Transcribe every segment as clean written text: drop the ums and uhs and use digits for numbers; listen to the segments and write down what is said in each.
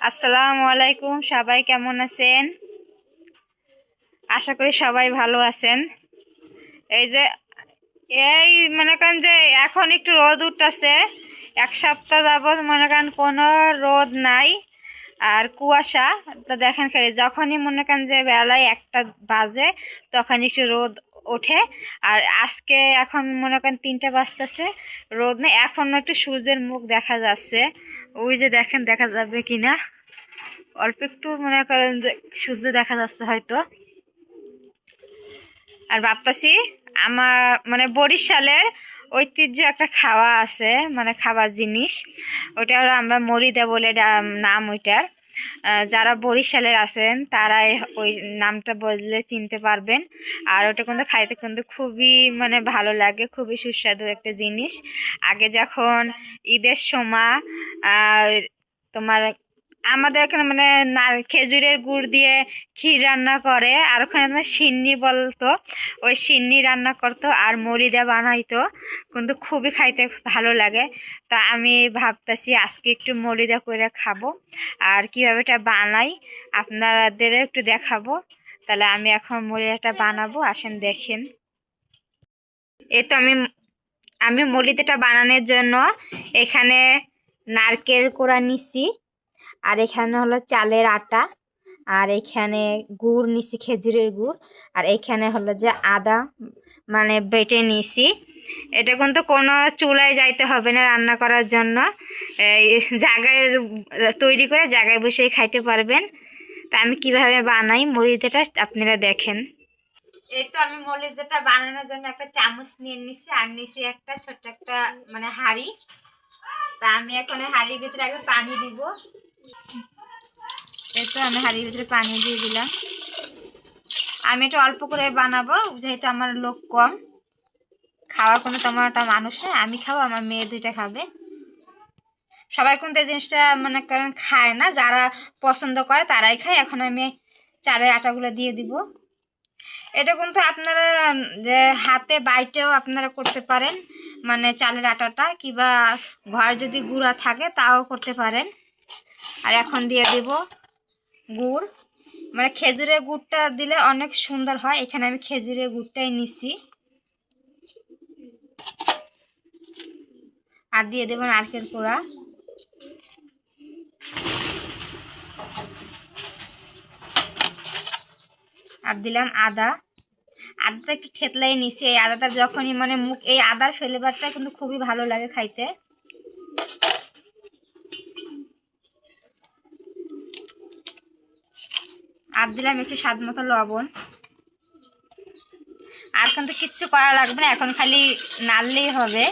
আসসালামু আলাইকুম। সবাই কেমন আছেন? আশা করি সবাই ভালো আছেন। এই যে এই মনে করেন যে এখন একটু রোদ উঠতেছে। এক সপ্তাহ যাবত মনে করেন কোনো রোদ নাই আর কুয়াশা। তো দেখেন খালি যখনই মনে করেন যে বেলায় 1টা বাজে তখন একটু রোদ ওঠে। আর আজকে এখন মনে করেন 3টা বাজতেছে, রোদ নেই, এখনো একটু সূর্যের মুখ দেখা যাচ্ছে। ওই যে দেখেন, দেখা যাবে কিনা অল্প একটু মনে করেন যে সূর্য দেখা যাচ্ছে হয়তো। আর ভাবতাছি আমার মানে বরিশালের ঐতিহ্য একটা খাওয়া আছে, মানে খাবার জিনিস, ওটা হলো আমরা মরিদা বলে নাম ওইটার। যারা বরিশালের আছেন তারাই ওই নামটা বললে চিনতে পারবেন। আর ওটা কিন্তু খাইতে কিন্তু খুবই মানে ভালো লাগে, খুবই সুস্বাদু একটা জিনিস। আগে যখন ঈদের সময় তোমার আমাদের এখানে মানে খেজুরের গুড় দিয়ে ক্ষীর রান্না করে, আর ওখানে সিন্নি বলতো, ওই সিন্নি রান্না করতো আর মুড়ি দিয়ে বানাইতো, কিন্তু খুবই খাইতে ভালো লাগে। তা আমি ভাবতেছি আজকে একটু মুড়ি দিয়ে করে খাবো, আর কিভাবে এটা বানাই আপনাদের একটু দেখাবো। তাহলে আমি এখন মুড়িটা বানাবো, আসেন দেখেন। এই তো আমি আমি মুড়িটা বানানোর জন্য এখানে নারকেল কোড়া নিছি, আর এখানে হলো চালের আটা, আর এখানে গুড় নিছি, খেজুরের গুড়, আর এখানে হলো যে আদা মানে বেটে নিছি। এটা কিন্তু কোনো চুলায় যাইতে হবে না রান্না করার জন্য, এই জায়গায় তৈরি করে জায়গায় বসেই খাইতে পারবেন। তা আমি কিভাবে বানাই মরিদাটা আপনারা দেখেন। এই তো আমি মরিদাটা বানানোর জন্য একটা চামচ নিয়ে নিছি, আর নিছি একটা ছোট্ট একটা মানে হাঁড়ি। তা আমি এখন হাঁড়ির ভিতরে আগে পানি দিব। এই তো আমি হাঁড়ির ভিতরে পানি দিয়ে দিলাম। আমি এটা অল্প করে বানাবো, যেহেতু আমার লোক কম, খাওয়ার কোনো তেমন একটা মানুষ নেই। আমি খাবো, আমার মেয়ে 2টা খাবে। সবাই কিন্তু এই জিনিসটা মনে করেন খায় না, যারা পছন্দ করে তারাই খায়। এখন আমি চালের আটাগুলো দিয়ে দিব। এটা কিন্তু আপনারা যে হাতে বাইটেও আপনারা করতে পারেন, মানে চালের আটাটা, কিংবা ঘর যদি গুঁড়া থাকে তাও করতে পারেন। আর এখন দিয়ে দিব গুড়, মানে খেজুরের গুড়টা দিলে অনেক সুন্দর হয়। এখানে আমি খেজুরের গুড়টাই নিছি। আর দিয়ে দেব নারকেল কোড়া, আর দিলাম আদা। আদাটা একটু থেতলাই নিছি। এই আদাটা যখনই মানে মুখ, এই আদার ফ্লেভারটা কিন্তু খুবই ভালো লাগে খাইতে। আর দিলাম একটু স্বাদ মতো লবণ। আর কিন্তু কিচ্ছু করা লাগবে না, এখন খালি নাড়লেই হবে।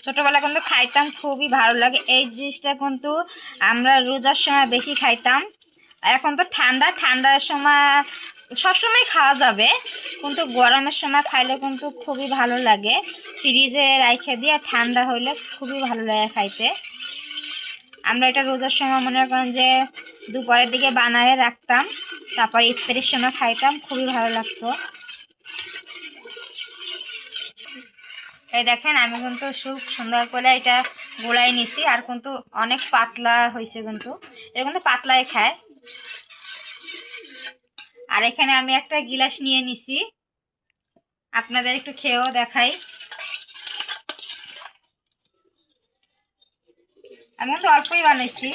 ছোটোবেলা কিন্তু খাইতাম, খুবই ভালো লাগে এই জিনিসটা। কিন্তু আমরা রোজার সময় বেশি খাইতাম। এখন তো ঠান্ডার সময় সবসময় খাওয়া যাবে, কিন্তু গরমের সময় খাইলে কিন্তু খুবই ভালো লাগে। ফ্রিজে রাইখে দিয়ে ঠান্ডা হইলে খুবই ভালো লাগে খাইতে। আমরা এটা রোজার সময় মনে করেন যে দুপুরের দিকে বানায় রাখতাম, তারপর ইফতারের সময় খাইতাম, খুবই ভালো লাগতো। এই দেখেন আমি কিন্তু খুব সুন্দর করে এটা গোলাই নিছি, আর কিন্তু অনেক পাতলা হয়েছে, কিন্তু এটা কিন্তু পাতলাই খায়। আর এখানে আমি একটা গিলাস নিয়ে নিছি, আপনাদের একটু খেয়েও দেখাই। আমি কিন্তু অল্পই বানাইছি।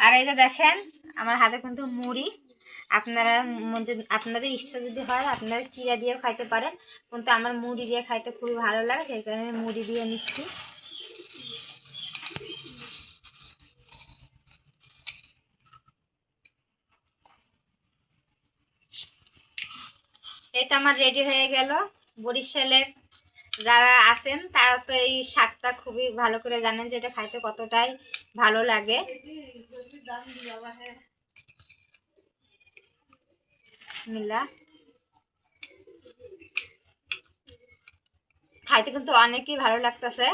আর এই যে দেখেন আমার হাতে কিন্তু মুড়ি। আপনারা আপনাদের ইচ্ছা যদি হয় আপনারা চিড়া দিয়েও খাইতে পারেন, কিন্তু আমার মুড়ি দিয়ে খাইতে খুবই ভালো লাগে, সেই কারণে আমি মুড়ি দিয়ে নিচ্ছি। এই তো আমার রেডি হয়ে গেল। বরিশালের যারা আছেন তারা তো এই শাকটা খুবই ভালো করে জানেন যে এটা খাইতে কতটাই ভালো লাগে। বিসমিল্লাহ। খাইতে কিন্তু অনেকই ভালো লাগতেছে।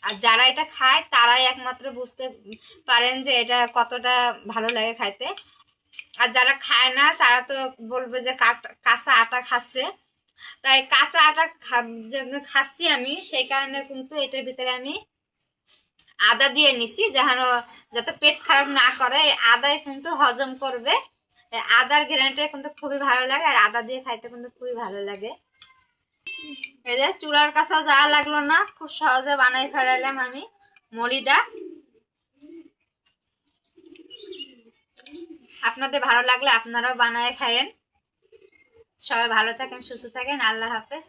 আর যারা এটা খায় তারাই একমাত্র বুঝতে পারেন যে এটা কতটা ভালো লাগে খাইতে। আর যারা খায় না তারা তো বলবে যে কাঁচা আটা খাচ্ছে। তাই কাঁচা আটা খাচ্ছি আমি, সেই কারণে কিন্তু এটার ভিতরে আমি আদা দিয়ে নিছি, যেন যাতে পেট খারাপ না করে। আদাই কিন্তু হজম করবে। আদার ঘ্রাণটা কিন্তু খুবই ভালো লাগে, আর আদা দিয়ে খাইতে কিন্তু খুবই ভালো লাগে। এই যে চুলার কাছেও যাওয়া লাগলো না, খুব সহজে বানাই ফেলাইলাম আমি মরিদা। আপনাদের ভালো লাগলে আপনারাও বানায় খায়েন। সবাই ভালো থাকেন, সুস্থ থাকেন, আল্লাহ হাফেজ।